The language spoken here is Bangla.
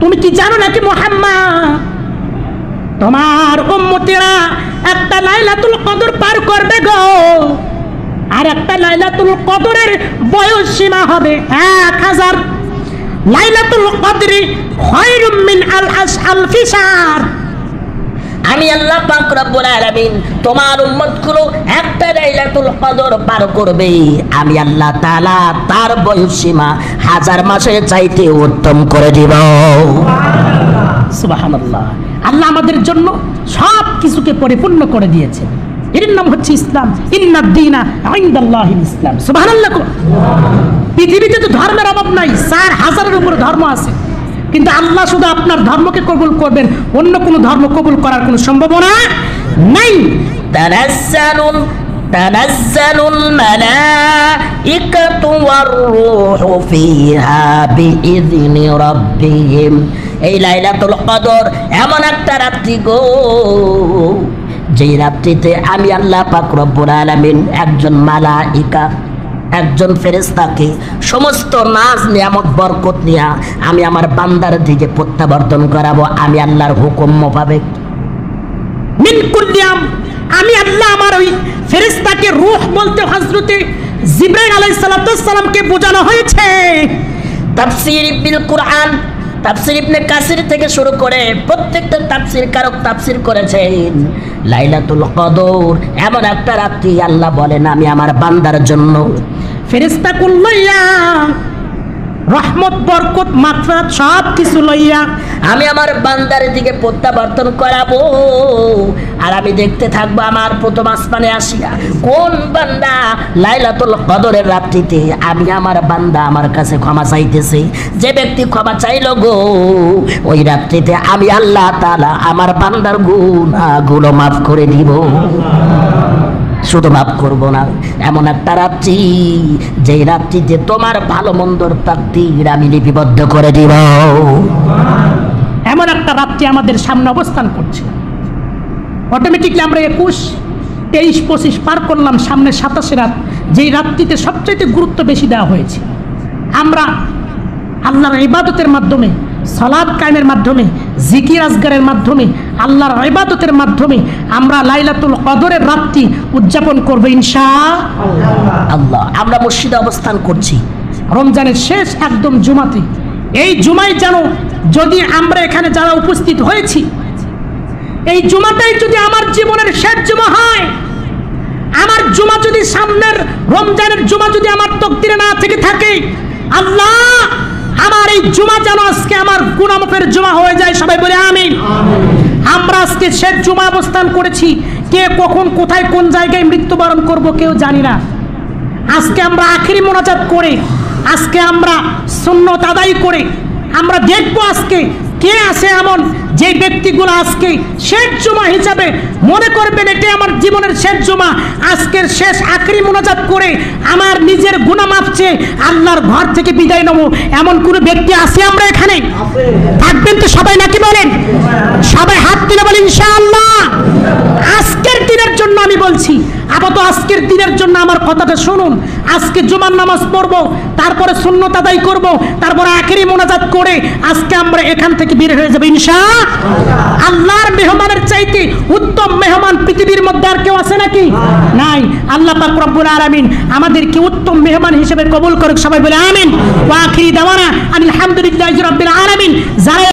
তুমি কি জানো নাকি মুহাম্মদ, তোমার উম্মতেরা একটা লাইলাতুল কদর পার করবে গো, আর একটা লাইলাতুল কদরের বয়স সীমা হবে 1000। লাইলাতুল কদরি খায়রুম মিন আলফি শাহর। আমি আল্লাহ পাক রব্বুল আলামিন তোমার উম্মতগুলো একটা লাইলাতুল কদর পার করবে, আমি আল্লাহ তাআলা তার বয়স সীমা 1000 মাসের চাইতে উত্তম করে দিব। সুবহানাল্লাহ। আল্লাহ আমাদের জন্য সব কিছুকে পরিপূর্ণ করে দিয়েছেন, এর নাম হচ্ছে ইসলাম। ইন্নাদ দীনা ইনদাল্লাহিল ইসলাম। সুবহানাল্লাহ। পৃথিবীতে তো ধর্মের অভাব নাই, 4000-এর উপরে ধর্ম আছে, কিন্তু আল্লাহ শুধু আপনার ধর্মকে কবুল করবেন, অন্য কোনো ধর্ম কবুল করার কোনো সম্ভাবনা নাই। তানাজ্জালুল মালাইকাতু ওয়ার রূহু ফিহা বিইذনি রাব্বিহিম। এই লাইলাতুল কদর এমন একটা রাত্রি গো, যেই রাত্রিতে আমি আল্লাহ পাক রব্বুল আলামিন একজন মালাইকা, একজন ফেরেশতাকে সমস্ত নাজ নিয়ামত বরকত নিয়া আমি আমার বান্দার দিকে প্রত্যাবর্তন করাবো, আমি আল্লাহর হুকুম মোতাবেক। মিন কুল্লিয়াম, আমি আল্লাহ আমার ওই ফেরেশতাকে রূহ বলতে হযরতে জিবরাইল আলাইহিস সালামকে বোঝানো হয়েছে। তাফসীর বিল কুরআন, তাফসীর ইবনে কাসির থেকে শুরু করে প্রত্যেকটা তাফসীর কারক তাফসীর করেছেন, লাইলাতুল কদর এমন একটা রাত্রি আল্লাহ বলেন আমি আমার বান্দার জন্য ফেরেশতাকুল লইয়া রহমত বরকত মাগফিরাত সব কিছু লইয়া আমি আমার বান্দার দিকে প্রত্যাবর্তন করাবো, আর আমি দেখতে থাকবো আমার প্রথম আসমানে আসিয়া কোন বান্দা লাইলাতুল কদরের রাত্রিতে আমি আমার বান্দা আমার কাছে ক্ষমা চাইতেছে। যে ব্যক্তি ক্ষমা চাইল গো, ওই রাত্রিতে আমি আল্লাহ তাআলা আমার বান্দার গুনাহগুলো মাফ করে দিব। শুধু মাফ করবো না, এমন একটা রাত্রি যেই রাত্রিতে তোমার ভালো মন্দর তাকদীর আমি লিপিবদ্ধ করে দিব। এমন একটা রাত্রি আমাদের সামনে অবস্থান করছে। অটোমেটিকলি আমরা 21, 23, 25 পার করলাম, সামনে 27 রাত, যেই রাত্রিতে সবচেয়ে গুরুত্ব বেশি দেওয়া হয়েছে। আমরা আল্লাহর ইবাদতের মাধ্যমে, সালাত কায়েমের মাধ্যমে, জিকির আজগারের মাধ্যমে, আল্লাহর ইবাদতের মাধ্যমে আমরা লাইলাতুল কদরের রাত্রি উদযাপন করব ইনশাআল্লাহ। আমরা মসজিদে অবস্থান করছি রমজানের শেষ একদম জুমাতে। এই জুমায় যেন যদি আমরা এখানে যারা উপস্থিত হয়েছি, এই জুমাটাই যদি আমার জীবনের শেষ জুমা হয়, আমার জুমা যদি সামনের রমজানের জুমা যদি আমার তকদিরে না থেকে থাকে, আল্লাহ আমার এই জুমা যেন আজকে আমার গুনাহ মাফের জুমা হয়ে যায়। সবাই বলে আমিন। আমরা আজকে শেষ জুমা অবস্থান করেছি, কে কখন কোথায় কোন জায়গায় মৃত্যুবরণ করব কেউ জানি না। আজকে আমরা আখিরি মোনাজাত করে, আজকে আমরা সুন্নত আদায় করে আমরা দেখবো আজকে কে আছে এমন যে ব্যক্তিগুলো আজকে শেষ জুমা হিসাবে মনে করবেন এটা আমার জীবনের শেষ জুমা, আজকের শেষ আখরি মোনাজাত করে আমার নিজের গুনাহ মাফ চেয়ে আল্লাহর ঘর থেকে বিদায় নেব, এমন কোন ব্যক্তি আছে আমরা এখানে? থাকবেন তো সবাই নাকি বলেন? সবাই হাত তুলে বলেন ইনশাআল্লাহ। আজকের দিনের জন্য আমি বলছি, আপাতত আজকের দিনের জন্য আমার কথাটা শুনুন। আজকে জুমার নামাজ পড়বো, তারপরে সুন্নত আদায় করব, তারপরে আখেরি মোনাজাত করে আজকে আমরা এখান থেকে বের হয়ে যাব ইনশাআল্লাহ। আল্লাহর মেহমানের চাইতে উত্তম মেহমান পৃথিবীর মধ্যে আর কেউ আছে নাকি? নাই। আল্লাহ পাক রব্বুল আলামিন আমাদেরকে উত্তম মেহমান হিসেবে কবুল করুক। সবাই বলে আমিন। ওয়া আখিরি দাওয়ানা আলহামদুলিল্লাহি রাব্বিল আলামিন। যারা